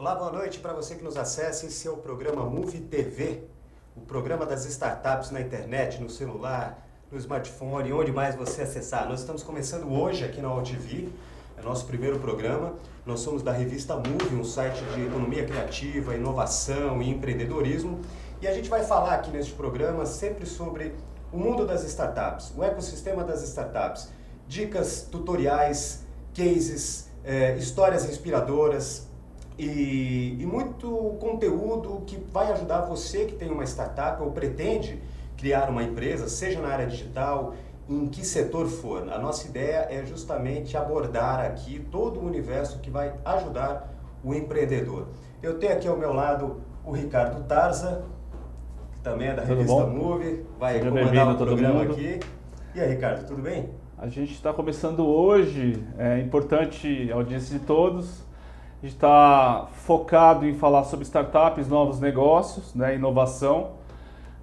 Olá, boa noite para você que nos acessa. Esse é o programa Move TV, o programa das startups na internet, no celular, no smartphone, onde mais você acessar. Nós estamos começando hoje aqui na UOL-TV, é nosso primeiro programa. Nós somos da revista Move, um site de economia criativa, inovação e empreendedorismo. E a gente vai falar aqui neste programa sempre sobre o mundo das startups, o ecossistema das startups, dicas, tutoriais, cases, histórias inspiradoras e muito conteúdo que vai ajudar você que tem uma startup ou pretende criar uma empresa, seja na área digital, em que setor for. A nossa ideia é justamente abordar aqui todo o universo que vai ajudar o empreendedor. Eu tenho aqui ao meu lado o Ricardo Tarza, que também é da revista Move, vai comandar o programa aqui. E aí, Ricardo, tudo bem? A gente está começando hoje, é importante a audiência de todos. A gente está focado em falar sobre startups, novos negócios, né, inovação.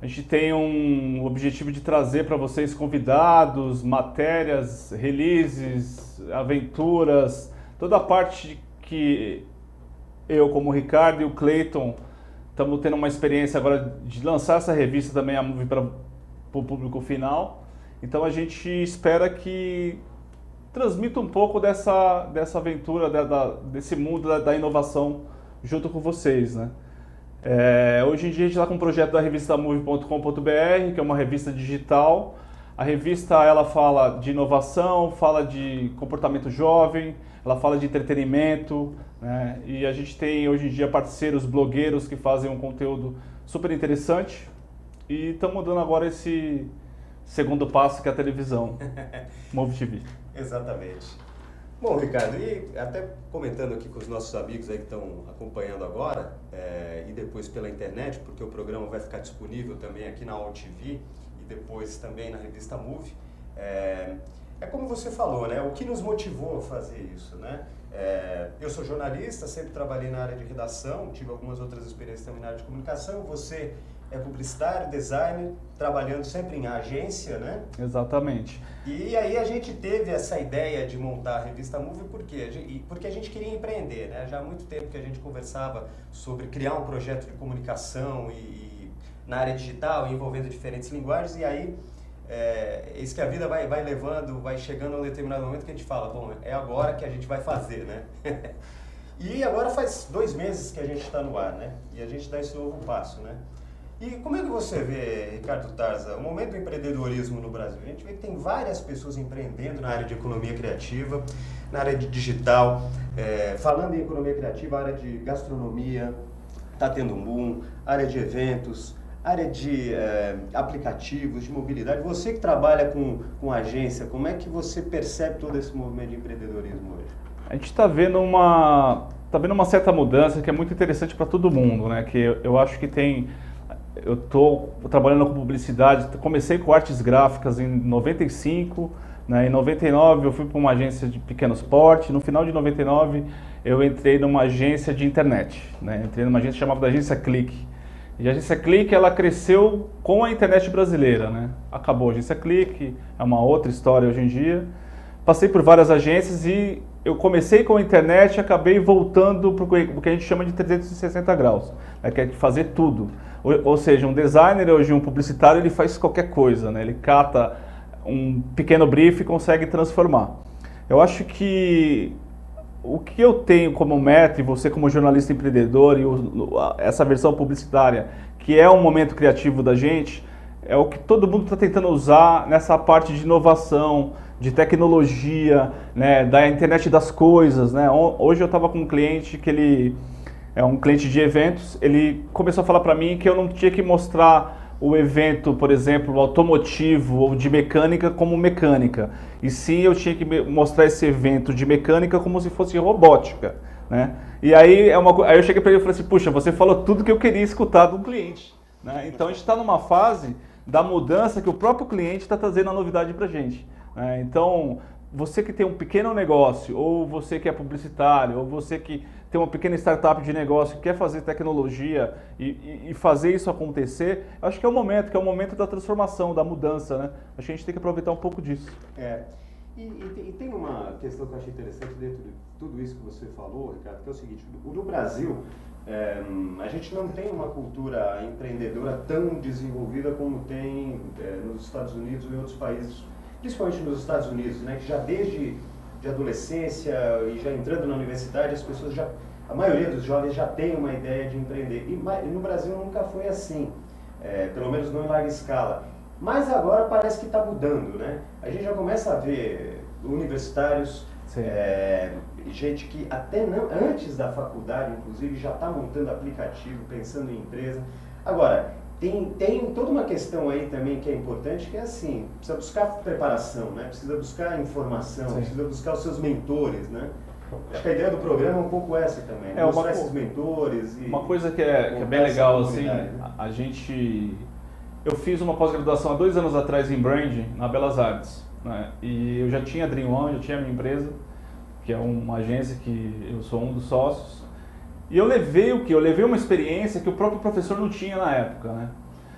A gente tem um objetivo de trazer para vocês convidados, matérias, releases, aventuras, toda a parte que eu, como o Ricardo e o Clayton, estamos tendo uma experiência agora de lançar essa revista também, a Move, para o público final. Então a gente espera que transmita um pouco dessa aventura, desse mundo da inovação junto com vocês, né? Hoje em dia a gente está com um projeto da revista Move.com.br, que é uma revista digital. A revista ela fala de inovação, fala de comportamento jovem, ela fala de entretenimento, né? E a gente tem hoje em dia parceiros, blogueiros que fazem um conteúdo super interessante. E estamos dando agora esse segundo passo, que é a televisão, Move TV. Exatamente. Bom, Ricardo, e até comentando aqui com os nossos amigos aí que estão acompanhando agora, e depois pela internet, porque o programa vai ficar disponível também aqui na UOL-TV e depois também na revista Move. É como você falou, né? O que nos motivou a fazer isso, né? Eu sou jornalista, sempre trabalhei na área de redação, tive algumas outras experiências também na área de comunicação. Você é publicitário, designer, trabalhando sempre em agência, né? Exatamente. E aí a gente teve essa ideia de montar a revista Move porque a gente queria empreender, né? Já há muito tempo que a gente conversava sobre criar um projeto de comunicação e na área digital, envolvendo diferentes linguagens, e aí isso que a vida vai levando, vai chegando a um determinado momento que a gente fala, bom, é agora que a gente vai fazer, né? E agora faz 2 meses que a gente está no ar, né? E a gente dá esse novo passo, né? E como é que você vê, Ricardo Tarza, o momento do empreendedorismo no Brasil? A gente vê que tem várias pessoas empreendendo na área de economia criativa, na área de digital. Falando em economia criativa, a área de gastronomia está tendo um boom, área de eventos, área de aplicativos, de mobilidade. Você que trabalha com agência, como é que você percebe todo esse movimento de empreendedorismo hoje? A gente está vendo uma certa mudança que é muito interessante para todo mundo, né? Que eu acho que tem... Eu estou trabalhando com publicidade, comecei com artes gráficas em 95, né? Em 99 eu fui para uma agência de pequenos porte, no final de 99 eu entrei numa agência de internet, né? Entrei numa agência chamada Agência Clique. E a Agência Clique ela cresceu com a internet brasileira, né? Acabou a Agência Clique, é uma outra história hoje em dia. Passei por várias agências e eu comecei com a internet e acabei voltando para o que a gente chama de 360 graus, né? Que é fazer tudo. Ou seja, um designer hoje, um publicitário, ele faz qualquer coisa, né? Ele cata um pequeno brief e consegue transformar. Eu acho que o que eu tenho como meta, e você como jornalista empreendedor, e essa versão publicitária, que é um momento criativo da gente, é o que todo mundo está tentando usar nessa parte de inovação, de tecnologia, né? Da internet das coisas, né? Hoje eu estava com um cliente que ele... É um cliente de eventos, ele começou a falar para mim que eu não tinha que mostrar o evento, por exemplo, automotivo ou de mecânica como mecânica. E sim, eu tinha que mostrar esse evento de mecânica como se fosse robótica, né? E aí, aí eu cheguei para ele e falei assim, puxa, você falou tudo que eu queria escutar do cliente, né? Então a gente está numa fase da mudança que o próprio cliente está trazendo a novidade para a gente, né? Então, você que tem um pequeno negócio, ou você que é publicitário, ou você que tem uma pequena startup de negócio, quer fazer tecnologia e fazer isso acontecer, acho que é o momento da transformação, da mudança, né? Acho que a gente tem que aproveitar um pouco disso. E tem uma questão que eu achei interessante dentro de tudo isso que você falou, Ricardo, que é o seguinte: no Brasil, a gente não tem uma cultura empreendedora tão desenvolvida como tem nos Estados Unidos ou em outros países, principalmente nos Estados Unidos, né, que já desde de adolescência e já entrando na universidade, as pessoas a maioria dos jovens já tem uma ideia de empreender. E no Brasil nunca foi assim, pelo menos não em larga escala. Mas agora parece que está mudando, né? A gente já começa a ver universitários, gente que até antes da faculdade, inclusive, já está montando aplicativo, pensando em empresa. Agora, tem toda uma questão aí também que é importante, que é assim, precisa buscar preparação, né? Precisa buscar informação, precisa buscar os seus mentores, né? Acho que a ideia do programa é um pouco essa também, mostrar esses mentores. Uma coisa que é bem legal, assim, eu fiz uma pós-graduação há 2 anos atrás em branding, na Belas Artes, né? E eu já tinha a Dream One, já tinha a minha empresa, que é uma agência que eu sou um dos sócios. E eu levei Eu levei uma experiência que o próprio professor não tinha na época, né?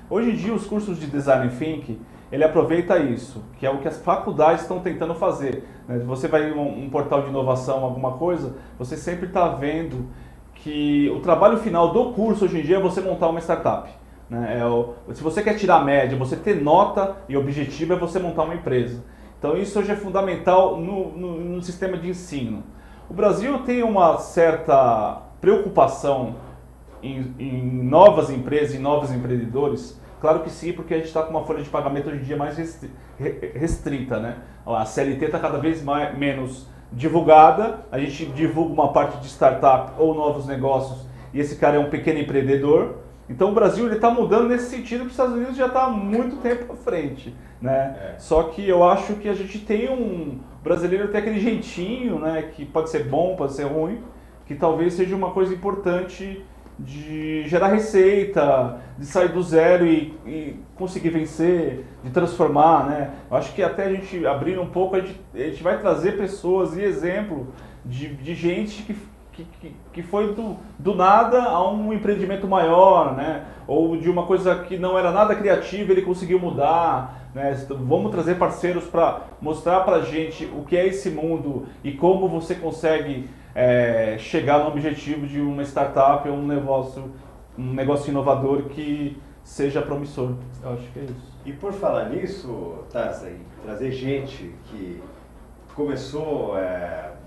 Hoje em dia, os cursos de Design Thinking, ele aproveita isso, que é o que as faculdades estão tentando fazer, né? Você vai em um portal de inovação, alguma coisa, você sempre está vendo que o trabalho final do curso hoje em dia é você montar uma startup, né? Se você quer tirar média, você ter nota e objetivo é você montar uma empresa. Então isso hoje é fundamental no sistema de ensino. O Brasil tem uma certa preocupação em novas empresas, em novos empreendedores. Claro que sim, porque a gente está com uma folha de pagamento hoje em dia mais restrita, né? A CLT está cada vez menos divulgada, a gente divulga uma parte de startup ou novos negócios e esse cara é um pequeno empreendedor. Então o Brasil está mudando nesse sentido, que os Estados Unidos já está há muito tempo à frente, né? Só que eu acho que a gente tem o brasileiro tem aquele jeitinho, né? Que pode ser bom, pode ser ruim, que talvez seja uma coisa importante de gerar receita, de sair do zero e conseguir vencer, de transformar, né? Eu acho que até a gente abrir um pouco, a gente vai trazer pessoas e exemplo de gente que foi do nada a um empreendimento maior, né? Ou de uma coisa que não era nada criativa, ele conseguiu mudar, né? Vamos trazer parceiros para mostrar para a gente o que é esse mundo e como você consegue chegar no objetivo de uma startup ou um negócio inovador que seja promissor. Eu acho que é isso. E por falar nisso, Tarza, trazer gente que começou,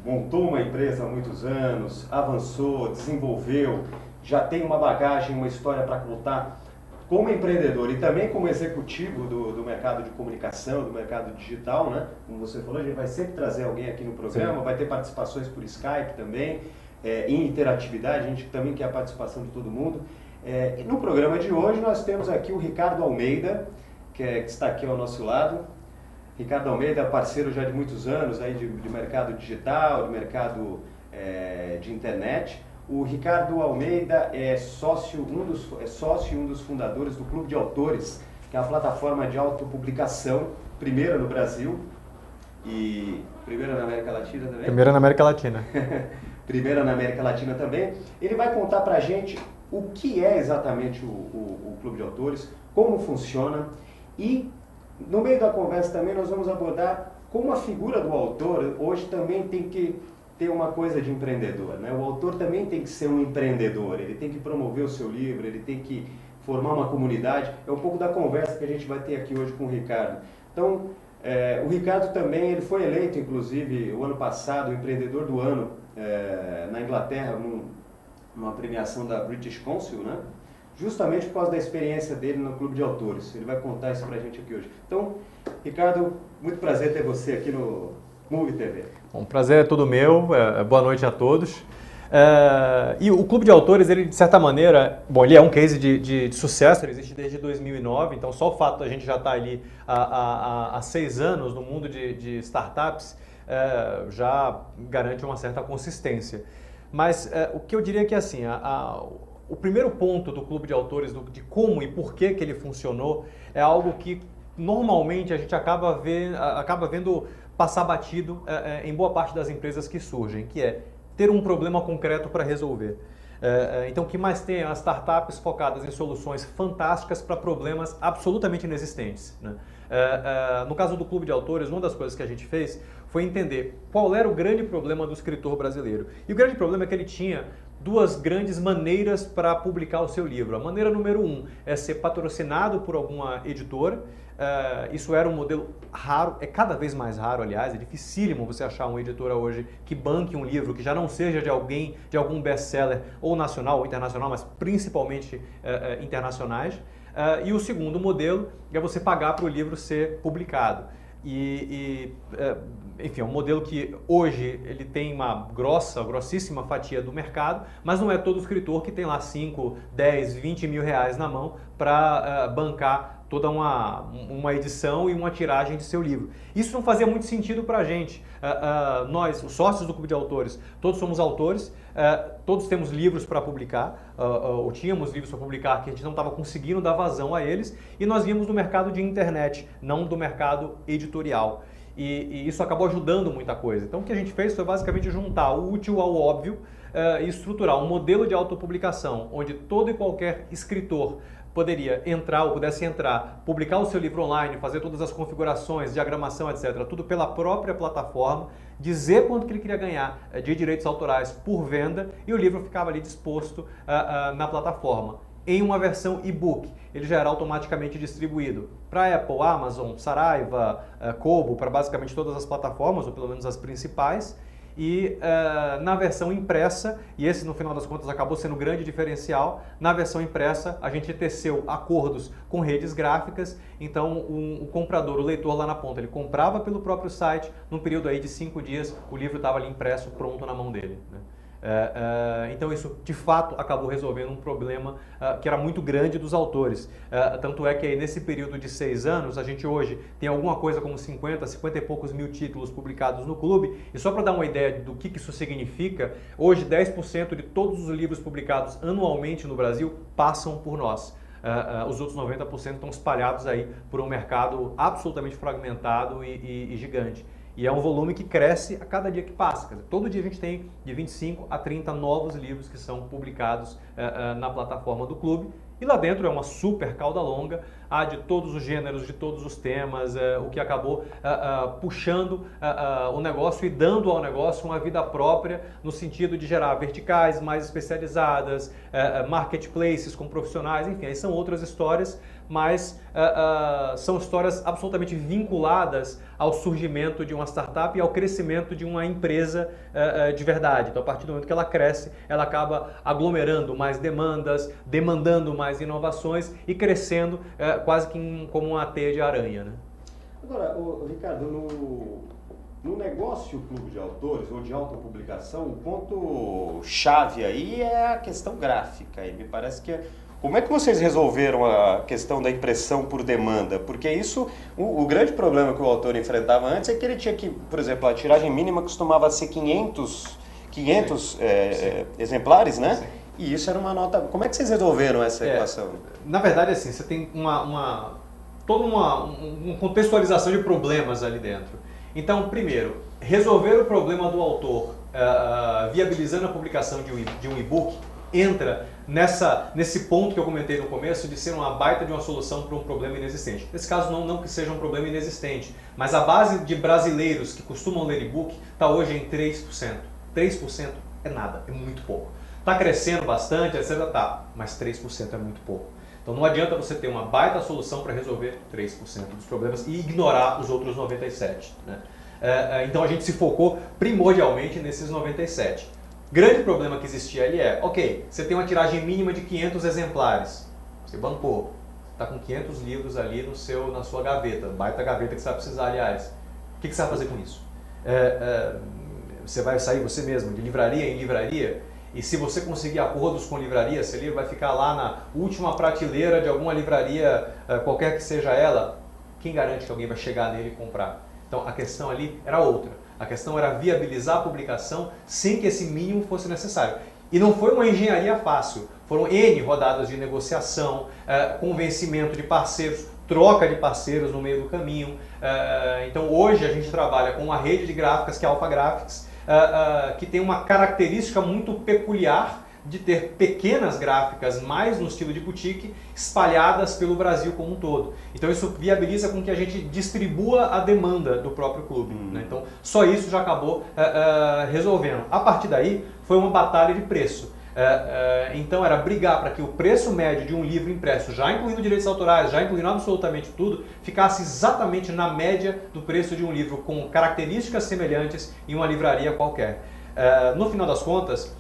montou uma empresa há muitos anos, avançou, desenvolveu, já tem uma bagagem, uma história para contar como empreendedor e também como executivo do mercado de comunicação, do mercado digital, né? Como você falou, a gente vai sempre trazer alguém aqui no programa, Sim. Vai ter participações por Skype também, em interatividade, a gente também quer a participação de todo mundo. E no programa de hoje nós temos aqui o Ricardo Almeida, que está aqui ao nosso lado. Ricardo Almeida é parceiro já de muitos anos aí de mercado digital, de mercado de internet. O Ricardo Almeida é sócio e um dos fundadores do Clube de Autores, que é uma plataforma de autopublicação, primeira no Brasil e primeira na América Latina também. Primeira na América Latina. Primeira na América Latina também. Ele vai contar pra gente o que é exatamente o Clube de Autores, como funciona e no meio da conversa também nós vamos abordar como a figura do autor hoje também tem que ter uma coisa de empreendedor, né? O autor também tem que ser um empreendedor, ele tem que promover o seu livro, ele tem que formar uma comunidade. É um pouco da conversa que a gente vai ter aqui hoje com o Ricardo. Então, o Ricardo também, ele foi eleito, inclusive, o ano passado, o empreendedor do ano na Inglaterra, numa premiação da British Council, né? Justamente por causa da experiência dele no Clube de Autores. Ele vai contar isso pra gente aqui hoje. Então, Ricardo, muito prazer ter você aqui no Move TV. Bom, prazer é todo meu, boa noite a todos. E o Clube de Autores, ele de certa maneira, bom, ele é um case de sucesso, ele existe desde 2009, então só o fato de a gente já estar ali há 6 anos no mundo de startups já garante uma certa consistência. Mas o que eu diria que assim, o primeiro ponto do Clube de Autores, de como e por que ele funcionou, é algo que normalmente a gente acaba vendo passar batido em boa parte das empresas que surgem, que é ter um problema concreto para resolver. Então, o que mais tem as startups focadas em soluções fantásticas para problemas absolutamente inexistentes, né? No caso do Clube de Autores, uma das coisas que a gente fez foi entender qual era o grande problema do escritor brasileiro. E o grande problema é que ele tinha duas grandes maneiras para publicar o seu livro. A maneira número 1 é ser patrocinado por alguma editora. Isso era um modelo raro, é cada vez mais raro, aliás, é dificílimo você achar uma editora hoje que banque um livro que já não seja de algum best-seller ou nacional ou internacional, mas principalmente internacionais. E o segundo modelo é você pagar para o livro ser publicado. Enfim, é um modelo que hoje ele tem uma grossíssima fatia do mercado, mas não é todo escritor que tem lá 5, 10, 20 mil reais na mão para bancar toda uma edição e uma tiragem de seu livro. Isso não fazia muito sentido para a gente. Nós, os sócios do Clube de Autores, todos somos autores, todos temos livros para publicar, ou tínhamos livros para publicar que a gente não estava conseguindo dar vazão a eles, e nós vimos do mercado de internet, não do mercado editorial. E isso acabou ajudando muita coisa. Então o que a gente fez foi basicamente juntar o útil ao óbvio e estruturar um modelo de autopublicação, onde todo e qualquer escritor poderia entrar ou pudesse entrar, publicar o seu livro online, fazer todas as configurações, diagramação, etc., tudo pela própria plataforma, dizer quanto que ele queria ganhar de direitos autorais por venda e o livro ficava ali disposto na plataforma. Em uma versão e-book, ele já era automaticamente distribuído para Apple, Amazon, Saraiva, Kobo, para basicamente todas as plataformas, ou pelo menos as principais. E na versão impressa, e esse no final das contas acabou sendo um grande diferencial, na versão impressa a gente teceu acordos com redes gráficas, então o comprador, o leitor lá na ponta, ele comprava pelo próprio site, num período aí de 5 dias o livro estava ali impresso, pronto na mão dele, né? Então isso de fato acabou resolvendo um problema que era muito grande dos autores. Tanto é que aí, nesse período de 6 anos, a gente hoje tem alguma coisa como 50 e poucos mil títulos publicados no clube. E só para dar uma ideia do que isso significa, hoje 10% de todos os livros publicados anualmente no Brasil passam por nós. Os outros 90% estão espalhados aí por um mercado absolutamente fragmentado e gigante. E é um volume que cresce a cada dia que passa. Quer dizer, todo dia a gente tem de 25 a 30 novos livros que são publicados na plataforma do clube. E lá dentro é uma super cauda longa, de todos os gêneros, de todos os temas, o que acabou puxando o negócio e dando ao negócio uma vida própria no sentido de gerar verticais mais especializadas, marketplaces com profissionais, enfim, aí são outras histórias, mas são histórias absolutamente vinculadas ao surgimento de uma startup e ao crescimento de uma empresa de verdade. Então, a partir do momento que ela cresce, ela acaba aglomerando mais demandas, demandando mais inovações e crescendo quase que como uma teia de aranha, né? Agora, Ricardo, no negócio clube de autores ou de autopublicação, o ponto-chave aí é a questão gráfica. E me parece que como é que vocês resolveram a questão da impressão por demanda? Porque isso, o grande problema que o autor enfrentava antes é que ele tinha que, por exemplo, a tiragem mínima costumava ser 500 exemplares, né? Sim. E isso era uma nota... Como é que vocês resolveram essa equação? Na verdade, assim, você tem toda uma contextualização de problemas ali dentro. Então, primeiro, resolver o problema do autor viabilizando a publicação de um e-book entra nesse ponto que eu comentei no começo de ser uma baita de uma solução para um problema inexistente. Nesse caso, não que seja um problema inexistente, mas a base de brasileiros que costumam ler e-book está hoje em 3%. 3% é nada, é muito pouco. Está crescendo bastante, etc. Tá, mas 3% é muito pouco. Então não adianta você ter uma baita solução para resolver 3% dos problemas e ignorar os outros 97%. Né? Então a gente se focou primordialmente nesses 97%. Grande problema que existia ali ok, você tem uma tiragem mínima de 500 exemplares, você bancou, está com 500 livros ali na sua gaveta, baita gaveta que você vai precisar, aliás. O que você vai fazer com isso? Você vai sair você mesmo de livraria em livraria, e se você conseguir acordos com livraria, esse livro vai ficar lá na última prateleira de alguma livraria, qualquer que seja ela, quem garante que alguém vai chegar nele e comprar? Então a questão ali era outra. A questão era viabilizar a publicação sem que esse mínimo fosse necessário. E não foi uma engenharia fácil. Foram N rodadas de negociação, convencimento de parceiros, troca de parceiros no meio do caminho. Então hoje a gente trabalha com uma rede de gráficas que é a Alpha Graphics, que tem uma característica muito peculiar de ter pequenas gráficas, mais no estilo de boutique, espalhadas pelo Brasil como um todo. Então isso viabiliza com que a gente distribua a demanda do próprio clube. Né? Então só isso já acabou resolvendo. A partir daí foi uma batalha de preço. Então era brigar para que o preço médio de um livro impresso, já incluindo direitos autorais, já incluindo absolutamente tudo, ficasse exatamente na média do preço de um livro com características semelhantes em uma livraria qualquer. No final das contas,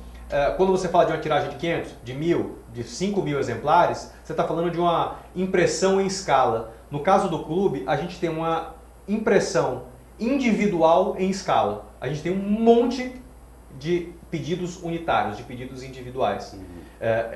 quando você fala de uma tiragem de 500, de 1.000, de 5.000 exemplares, você está falando de uma impressão em escala. No caso do clube, a gente tem uma impressão individual em escala. A gente tem um monte de pedidos unitários, de pedidos individuais.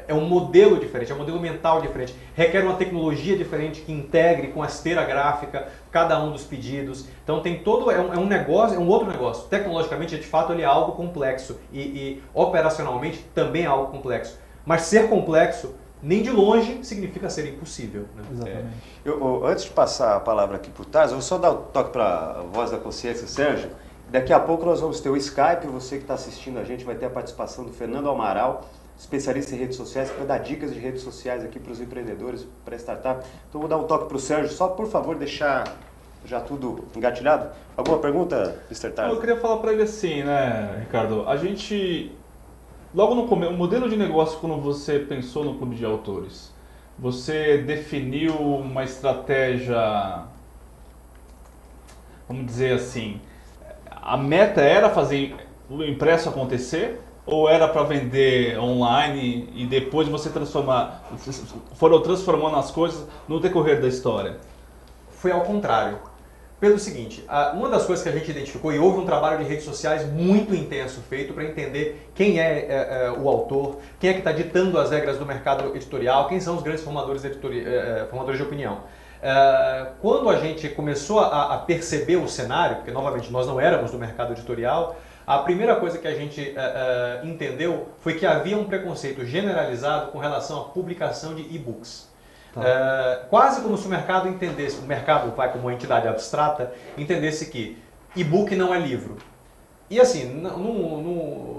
É um modelo diferente, é um modelo mental diferente, requer uma tecnologia diferente que integre com a esteira gráfica cada um dos pedidos. Então tem todo, é um negócio, é um outro negócio. Tecnologicamente, de fato, ele é algo complexo e operacionalmente também é algo complexo. Mas ser complexo, nem de longe, significa ser impossível. Né? Exatamente. Antes de passar a palavra aqui para o Taz, eu vou só dar o toque para a Voz da Consciência, Sérgio. Daqui a pouco nós vamos ter o Skype, você que está assistindo a gente vai ter a participação do Fernando Amaral, especialista em redes sociais, que vai dar dicas de redes sociais aqui para os empreendedores, para a startup. Então vou dar um toque para o Sérgio, só por favor deixar já tudo engatilhado. Alguma pergunta, Mr. Taz? Eu queria falar para ele assim, né, Ricardo? A gente, logo no começo, o modelo de negócio quando você pensou no clube de autores, você definiu uma estratégia, vamos dizer assim, a meta era fazer o impresso acontecer ou era para vender online e depois você foram transformando as coisas no decorrer da história? Foi ao contrário. Pelo seguinte, uma das coisas que a gente identificou, e houve um trabalho de redes sociais muito intenso feito para entender quem é o autor, quem é que está ditando as regras do mercado editorial, quem são os grandes formadores de opinião. Quando a gente começou a perceber o cenário, porque novamente nós não éramos do mercado editorial, a primeira coisa que a gente entendeu foi que havia um preconceito generalizado com relação à publicação de e-books. Quase como se o mercado entendesse, o mercado vai como uma entidade abstrata, entendesse que e-book não é livro. E assim,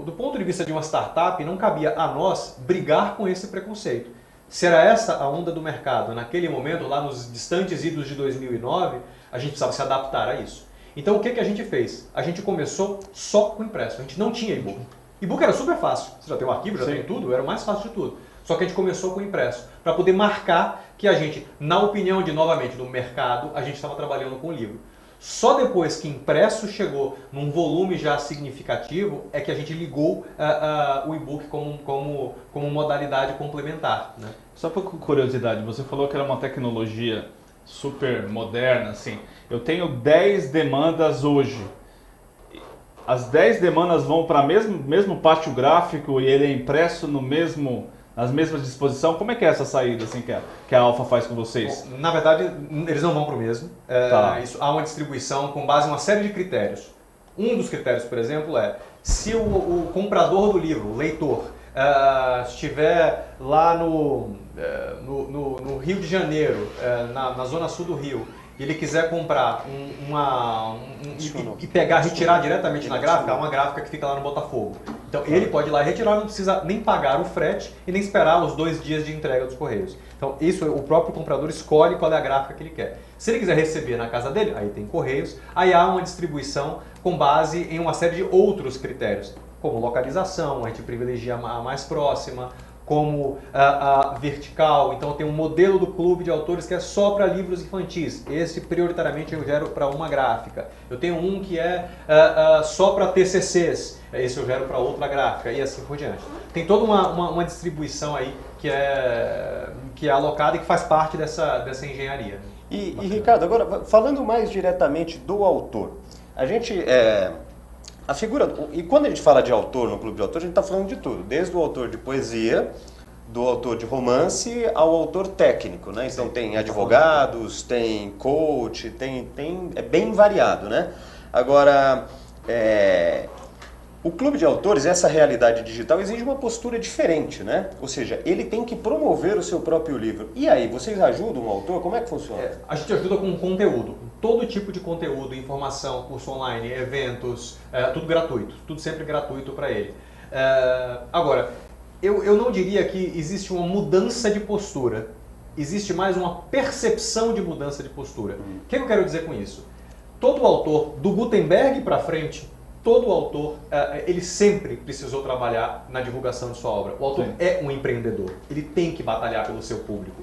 do ponto de vista de uma startup, não cabia a nós brigar com esse preconceito. Se era essa a onda do mercado naquele momento, lá nos distantes idos de 2009, a gente precisava se adaptar a isso. Então o que a gente fez? A gente começou só com impresso, a gente não tinha e-book. E-book era super fácil, você já tem um arquivo, já tem tudo, era o mais fácil de tudo. Só que a gente começou com impresso, para poder marcar que a gente, na opinião novamente, do mercado, a gente estava trabalhando com livro. Só depois que impresso chegou num volume já significativo é que a gente ligou o e-book como modalidade complementar. Né? Só por curiosidade, você falou que era uma tecnologia super moderna, assim. Eu tenho 10 demandas hoje. As 10 demandas vão para o mesmo pátio gráfico e ele é impresso nas mesmas disposições. Como é que é essa saída assim, que a Alfa faz com vocês? Bom, na verdade, eles não vão para o mesmo. Há uma distribuição com base em uma série de critérios. Um dos critérios, por exemplo, é se o comprador do livro, o leitor, estiver lá no Rio de Janeiro, na zona sul do Rio, e ele quiser comprar e retirar diretamente na gráfica, há uma gráfica que fica lá no Botafogo. Então ele pode ir lá e retirar, não precisa nem pagar o frete e nem esperar os 2 dias de entrega dos Correios. Então isso o próprio comprador escolhe qual é a gráfica que ele quer. Se ele quiser receber na casa dele, aí tem Correios, aí há uma distribuição com base em uma série de outros critérios, como localização, a gente privilegia a mais próxima, como a vertical. Então tem um modelo do clube de autores que é só para livros infantis. Esse prioritariamente eu gero para uma gráfica. Eu tenho um que é só para TCCs. Esse eu gero para outra gráfica e assim por diante. Tem toda uma distribuição aí que é alocada e que faz parte dessa engenharia. E Ricardo, agora falando mais diretamente do autor, a gente a figura, e quando a gente fala de autor no clube de autor, a gente está falando de tudo, desde o autor de poesia, do autor de romance ao autor técnico, né? Então tem advogados, tem coach, é bem variado, né? Agora, o clube de autores, essa realidade digital, exige uma postura diferente, né? Ou seja, ele tem que promover o seu próprio livro. E aí, vocês ajudam o autor? Como é que funciona? A gente ajuda com conteúdo. Todo tipo de conteúdo, informação, curso online, eventos, tudo gratuito. Tudo sempre gratuito para ele. Agora, Eu não diria que existe uma mudança de postura. Existe mais uma percepção de mudança de postura. O que eu quero dizer com isso? Todo autor, do Gutenberg para frente, todo autor, ele sempre precisou trabalhar na divulgação de sua obra. O autor é um empreendedor. Ele tem que batalhar pelo seu público.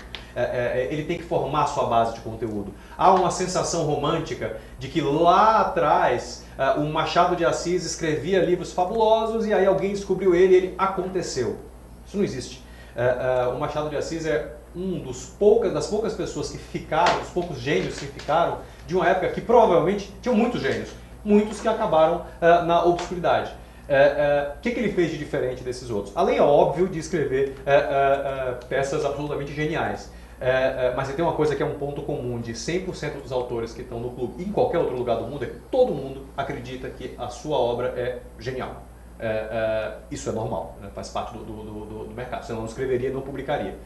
Ele tem que formar sua base de conteúdo. Há uma sensação romântica de que lá atrás o Machado de Assis escrevia livros fabulosos e aí alguém descobriu ele e ele aconteceu. Isso não existe. O Machado de Assis é das poucas pessoas que ficaram, dos poucos gênios que ficaram, de uma época que provavelmente tinham muitos gênios, muitos que acabaram na obscuridade. O que ele fez de diferente desses outros? Além, é óbvio, de escrever peças absolutamente geniais. Mas tem uma coisa que é um ponto comum de 100% dos autores que estão no clube e em qualquer outro lugar do mundo, é que todo mundo acredita que a sua obra é genial. Isso é normal, né? Faz parte do mercado, senão não escreveria e não publicaria.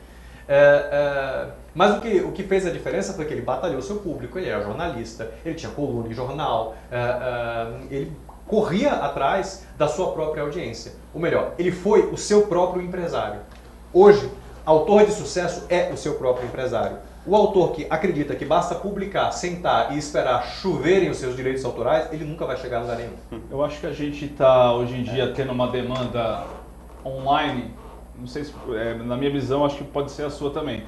Mas o que fez a diferença foi que ele batalhou seu público, ele era jornalista, ele tinha coluna em jornal, ele corria atrás da sua própria audiência. Ou melhor, ele foi o seu próprio empresário. Hoje, autor de sucesso é o seu próprio empresário. O autor que acredita que basta publicar, sentar e esperar choverem os seus direitos autorais, ele nunca vai chegar a lugar nenhum. Eu acho que a gente está hoje em dia tendo uma demanda online, não sei se, na minha visão, acho que pode ser a sua também.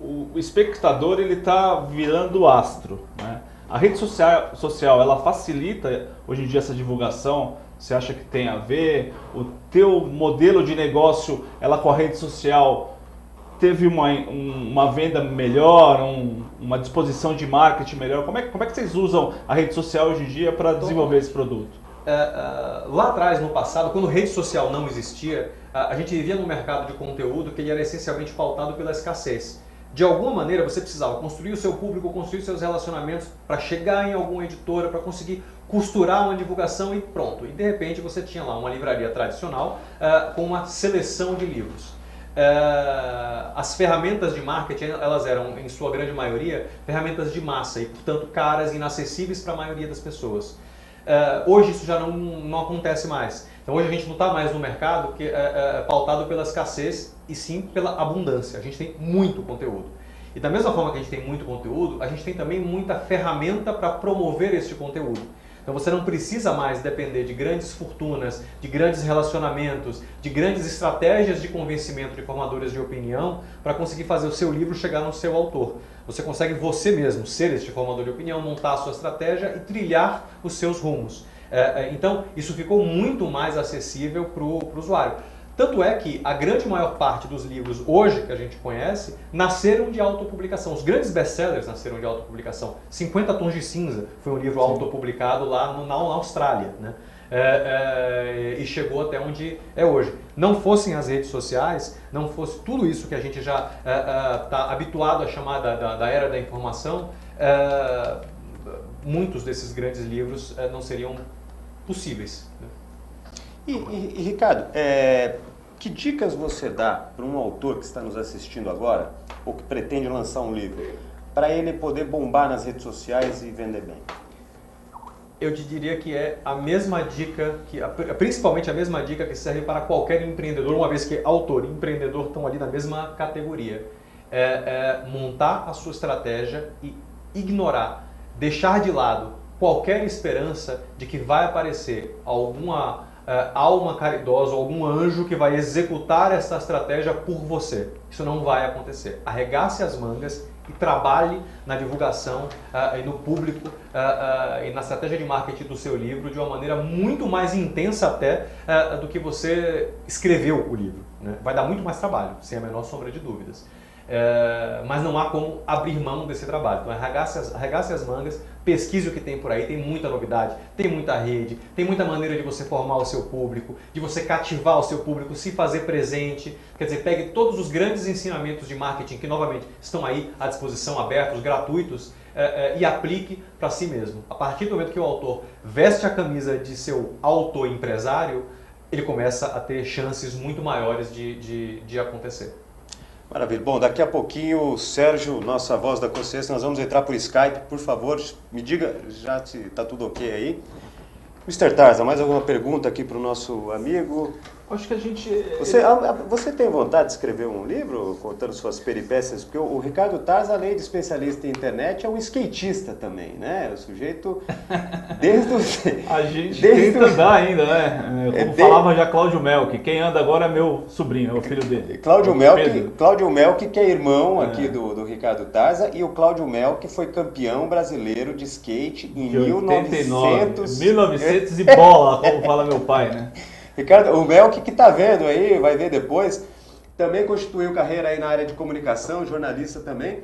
O espectador, ele está virando astro, né? A rede social, ela facilita hoje em dia essa divulgação. Você acha que tem a ver? O teu modelo de negócio, ela com a rede social teve uma venda melhor, uma disposição de marketing melhor? Como é que vocês usam a rede social hoje em dia para desenvolver esse produto? Lá atrás, no passado, quando rede social não existia, a gente vivia num mercado de conteúdo que ele era essencialmente pautado pela escassez. De alguma maneira você precisava construir o seu público, construir seus relacionamentos para chegar em alguma editora, para conseguir costurar uma divulgação e pronto. E de repente você tinha lá uma livraria tradicional com uma seleção de livros. As ferramentas de marketing, elas eram, em sua grande maioria, ferramentas de massa e, portanto, caras e inacessíveis para a maioria das pessoas. Hoje isso já não acontece mais. Então hoje a gente não está mais no mercado que é pautado pela escassez e sim pela abundância. A gente tem muito conteúdo. E da mesma forma que a gente tem muito conteúdo, a gente tem também muita ferramenta para promover este conteúdo. Então você não precisa mais depender de grandes fortunas, de grandes relacionamentos, de grandes estratégias de convencimento de formadores de opinião para conseguir fazer o seu livro chegar no seu autor. Você consegue você mesmo ser este formador de opinião, montar a sua estratégia e trilhar os seus rumos. Então isso ficou muito mais acessível para o usuário. Tanto é que a grande maior parte dos livros hoje que a gente conhece nasceram de autopublicação. Os grandes best-sellers nasceram de autopublicação. 50 Tons de Cinza foi um livro autopublicado lá na Austrália, né? E chegou até onde é hoje. Não fossem as redes sociais, não fosse tudo isso que a gente já está habituado a chamar da era da informação, muitos desses grandes livros não seriam possíveis, né? E Ricardo, que dicas você dá para um autor que está nos assistindo agora, ou que pretende lançar um livro, para ele poder bombar nas redes sociais e vender bem? Eu te diria que é a mesma dica, principalmente a mesma dica que serve para qualquer empreendedor, uma vez que autor e empreendedor estão ali na mesma categoria. Montar a sua estratégia e ignorar, deixar de lado qualquer esperança de que vai aparecer alguma alma caridosa, algum anjo que vai executar essa estratégia por você. Isso não vai acontecer. Arregace as mangas e trabalhe na divulgação e no público e na estratégia de marketing do seu livro de uma maneira muito mais intensa até do que você escreveu o livro, né? Vai dar muito mais trabalho, sem a menor sombra de dúvidas. Mas não há como abrir mão desse trabalho. Então arregace as mangas, pesquise o que tem por aí, tem muita novidade, tem muita rede, tem muita maneira de você formar o seu público, de você cativar o seu público, se fazer presente. Quer dizer, pegue todos os grandes ensinamentos de marketing que novamente estão aí à disposição, abertos, gratuitos, e aplique para si mesmo. A partir do momento que o autor veste a camisa de seu autor empresário, ele começa a ter chances muito maiores de acontecer. Maravilha. Bom, daqui a pouquinho, Sérgio, nossa voz da consciência, nós vamos entrar por Skype. Por favor, me diga já se está tudo ok aí. Mr. Tarzan, mais alguma pergunta aqui para o nosso amigo? Acho que a gente... Você tem vontade de escrever um livro contando suas peripécias? Porque o Ricardo Tarza, além de especialista em internet, é um skatista também, né? O sujeito, desde o... A gente tenta andar ainda, né? Como falava já Cláudio Melk, quem anda agora é meu sobrinho, é o filho dele. Cláudio Melk, que é irmão aqui do Ricardo Tarza, e o Cláudio Melk foi campeão brasileiro de skate em 1900 e bola, como fala meu pai, né? Ricardo, o Melk que tá vendo aí, vai ver depois, também constituiu carreira aí na área de comunicação, jornalista também.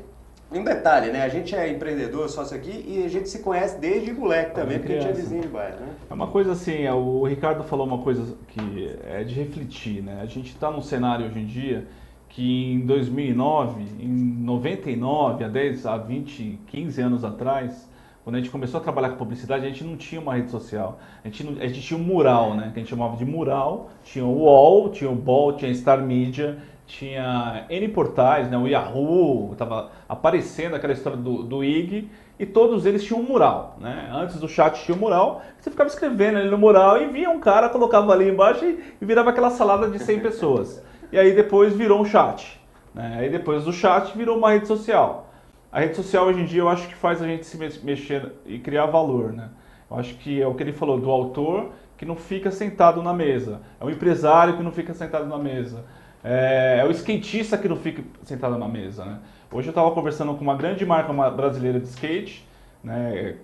E um detalhe, né? A gente é empreendedor, sócio aqui, e a gente se conhece desde moleque também, porque a gente é vizinho de bairro, né? É uma coisa assim, o Ricardo falou uma coisa que é de refletir, né? A gente está num cenário hoje em dia que em 2009, em 99, há 20, 15 anos atrás, quando a gente começou a trabalhar com publicidade, a gente não tinha uma rede social. A gente tinha um mural, né? Que a gente chamava de mural. Tinha o UOL, tinha o BOL, tinha Star Media, tinha N portais, né? O Yahoo, estava aparecendo aquela história do IG, e todos eles tinham um mural, né? Antes do chat tinha um mural, você ficava escrevendo ali no mural e vinha um cara, colocava ali embaixo e virava aquela salada de 100 pessoas. E aí depois virou um chat, né? Aí depois do chat virou uma rede social. A rede social hoje em dia eu acho que faz a gente se mexer e criar valor, né? Eu acho que é o que ele falou do autor que não fica sentado na mesa, é o empresário que não fica sentado na mesa, é o skatista que não fica sentado na mesa, né? Hoje eu estava conversando com uma grande marca brasileira de skate, né?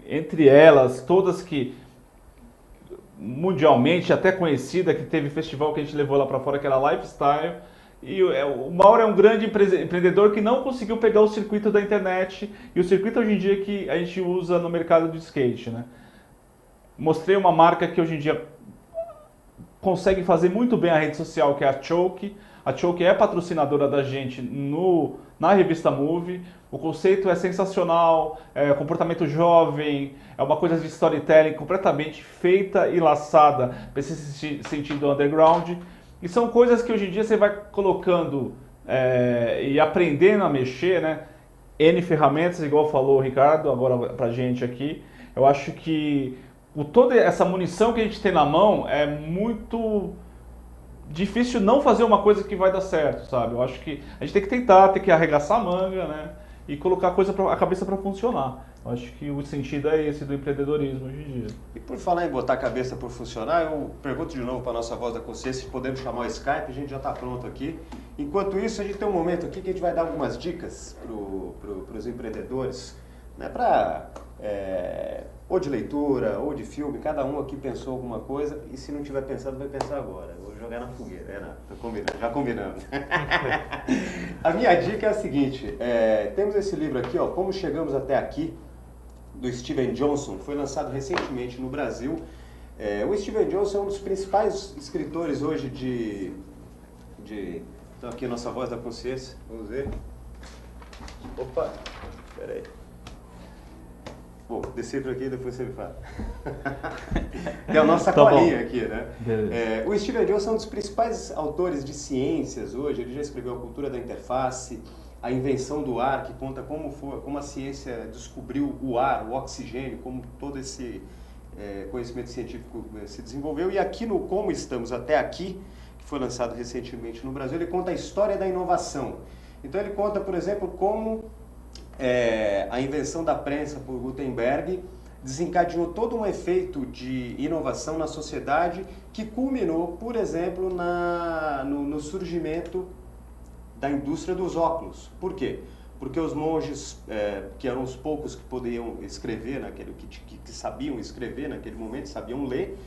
Entre elas, todas que mundialmente até conhecida, que teve festival que a gente levou lá para fora, que era Lifestyle. E o Mauro é um grande empreendedor que não conseguiu pegar o circuito da internet e o circuito hoje em dia que a gente usa no mercado de skate, né? Mostrei uma marca que hoje em dia consegue fazer muito bem a rede social, que é a Choke. A Choke é patrocinadora da gente na revista Move. O conceito é sensacional, é comportamento jovem, é uma coisa de storytelling completamente feita e laçada para esse sentido underground. E são coisas que hoje em dia você vai colocando e aprendendo a mexer, né? N ferramentas, igual falou o Ricardo agora pra gente aqui. Eu acho que toda essa munição que a gente tem na mão é muito difícil não fazer uma coisa que vai dar certo, sabe? Eu acho que a gente tem que tentar, tem que arregaçar a manga, né? E colocar a cabeça para funcionar. Eu acho que o sentido é esse do empreendedorismo hoje em dia. E por falar em botar a cabeça para funcionar, eu pergunto de novo para a nossa voz da consciência se podemos chamar o Skype, a gente já está pronto aqui. Enquanto isso, a gente tem um momento aqui que a gente vai dar algumas dicas para os empreendedores, né? Ou de leitura, ou de filme, cada um aqui pensou alguma coisa, e se não tiver pensado, vai pensar agora. Eu vou jogar na fogueira, já combinamos. A minha dica é a seguinte, temos esse livro aqui, ó, Como Chegamos Até Aqui, do Steven Johnson, foi lançado recentemente no Brasil. O Steven Johnson é um dos principais escritores hoje Então aqui a nossa voz da consciência, vamos ver. Opa, peraí. Bom, decifra aqui e depois você me fala. Tem a nossa colinha aqui, né? O Steven Johnson é um dos principais autores de ciências hoje. Ele já escreveu A Cultura da Interface, A Invenção do Ar, que conta como a ciência descobriu o ar, o oxigênio, como todo esse conhecimento científico se desenvolveu. E aqui no Como Estamos Até Aqui, que foi lançado recentemente no Brasil, ele conta a história da inovação. Então ele conta, por exemplo, como a invenção da prensa por Gutenberg desencadeou todo um efeito de inovação na sociedade que culminou, por exemplo, no surgimento da indústria dos óculos. Por quê? Porque os monges, que eram os poucos que podiam escrever, que sabiam escrever naquele momento, sabiam ler,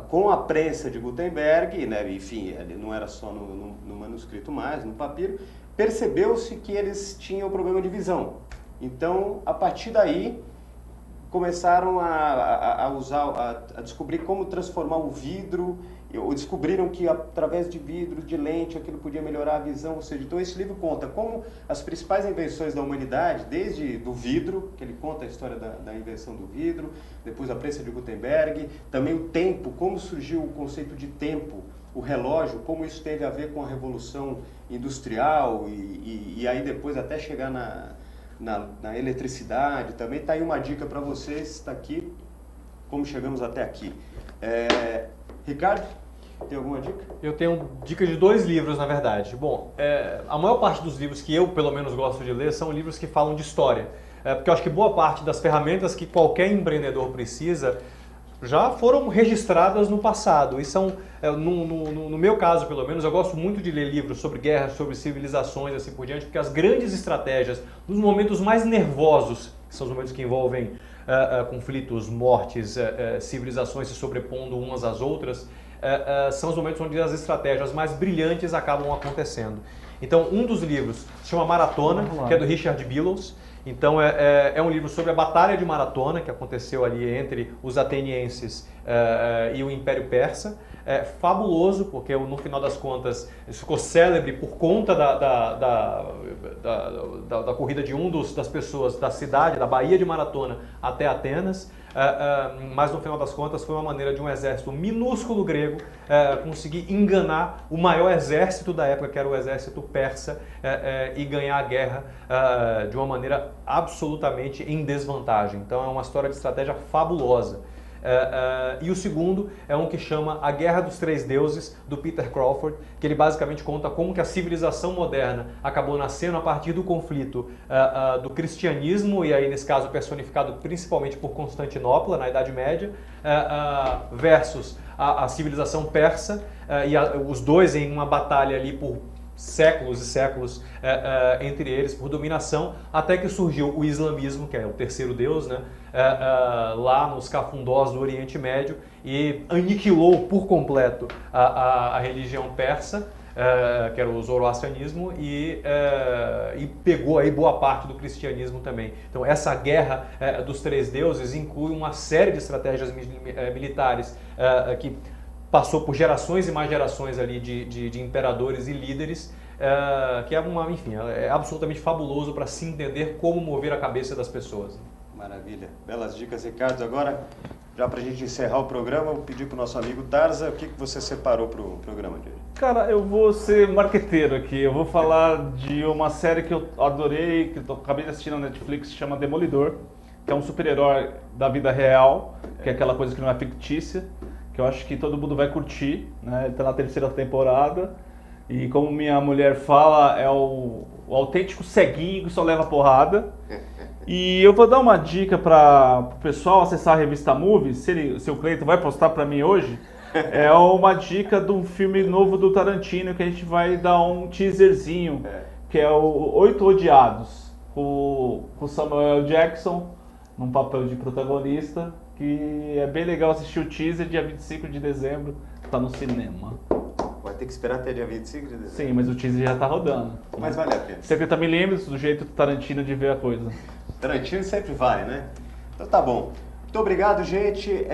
com a prensa de Gutenberg, né, enfim, não era só no manuscrito mais, no papiro, percebeu-se que eles tinham problema de visão. Então, a partir daí, começaram a descobrir como transformar o vidro, ou descobriram que através de vidro, de lente, aquilo podia melhorar a visão. Ou seja, então esse livro conta como as principais invenções da humanidade, desde do vidro, que ele conta a história da invenção do vidro, depois a prensa de Gutenberg, também o tempo, como surgiu o conceito de tempo, o relógio, como isso teve a ver com a Revolução Industrial e aí depois até chegar na eletricidade. Também está aí uma dica para vocês, está aqui, como chegamos até aqui. Ricardo, tem alguma dica? Eu tenho dica de 2 livros, na verdade. Bom, a maior parte dos livros que eu, pelo menos, gosto de ler são livros que falam de história. Porque eu acho que boa parte das ferramentas que qualquer empreendedor precisa já foram registradas no passado. E são, no meu caso, pelo menos, eu gosto muito de ler livros sobre guerras, sobre civilizações e assim por diante, porque as grandes estratégias, nos momentos mais nervosos, que são os momentos que envolvem conflitos, mortes, civilizações se sobrepondo umas às outras, são os momentos onde as estratégias mais brilhantes acabam acontecendo. Então, um dos livros se chama Maratona, que é do Richard Billows. Então, é um livro sobre a Batalha de Maratona, que aconteceu ali entre os atenienses e o Império Persa. É fabuloso, porque no final das contas ficou célebre por conta da corrida de das pessoas da cidade, da Baía de Maratona até Atenas. Mas no final das contas foi uma maneira de um exército minúsculo grego conseguir enganar o maior exército da época, que era o exército persa, e ganhar a guerra de uma maneira absolutamente em desvantagem. Então é uma história de estratégia fabulosa. E o segundo é um que chama A Guerra dos Três Deuses, do Peter Crawford, que ele basicamente conta como que a civilização moderna acabou nascendo a partir do conflito do cristianismo, e aí nesse caso personificado principalmente por Constantinopla, na Idade Média, versus a civilização persa, e os dois em uma batalha ali por séculos e séculos entre eles, por dominação, até que surgiu o islamismo, que é o terceiro deus, né? Lá nos cafundós do Oriente Médio, e aniquilou por completo a religião persa, que era o zoroastrianismo, e pegou aí boa parte do cristianismo também. Então essa guerra dos três deuses inclui uma série de estratégias militares que passou por gerações e mais gerações ali de imperadores e líderes, que é absolutamente fabuloso para se entender como mover a cabeça das pessoas. Maravilha. Belas dicas, Ricardo. Agora, já para a gente encerrar o programa, eu vou pedir para o nosso amigo Tarza, o que você separou para o programa de hoje? Cara, eu vou ser marqueteiro aqui. Eu vou falar de uma série que eu adorei, que eu acabei de assistir na Netflix, que chama Demolidor, que é um super-herói da vida real, que é aquela coisa que não é fictícia, que eu acho que todo mundo vai curtir, né? Ele tá na 3ª temporada, e como minha mulher fala, é o autêntico ceguinho que só leva porrada. E eu vou dar uma dica para o pessoal acessar a revista Movie, se o Cleiton vai postar para mim hoje, é uma dica de um filme novo do Tarantino, que a gente vai dar um teaserzinho, que é o 8 Odiados, com Samuel Jackson, num papel de protagonista, que é bem legal assistir o teaser, dia 25 de dezembro, tá no cinema. Vai ter que esperar até dia 25 de dezembro. Sim, mas o teaser já tá rodando. Mas vale a pena. Sempre tá me lembrando do jeito do Tarantino de ver a coisa. Tarantino sempre vale, né? Então tá bom. Muito obrigado, gente,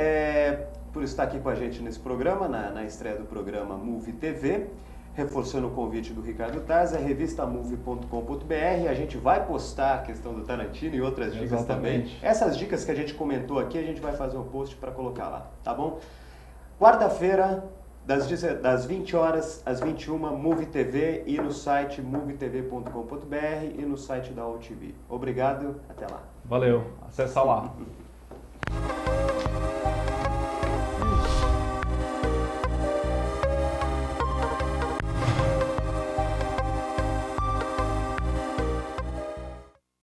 por estar aqui com a gente nesse programa, na estreia do programa Movie TV. Reforçando o convite do Ricardo Tarza, revistamove.com.br. A gente vai postar a questão do Tarantino e outras dicas. Exatamente. Também. Essas dicas que a gente comentou aqui, a gente vai fazer um post para colocar lá, tá bom? Quarta-feira, das 20 horas às 21, Movie TV, e no site movietv.com.br e no site da OTV. Obrigado, até lá. Valeu, acessa lá.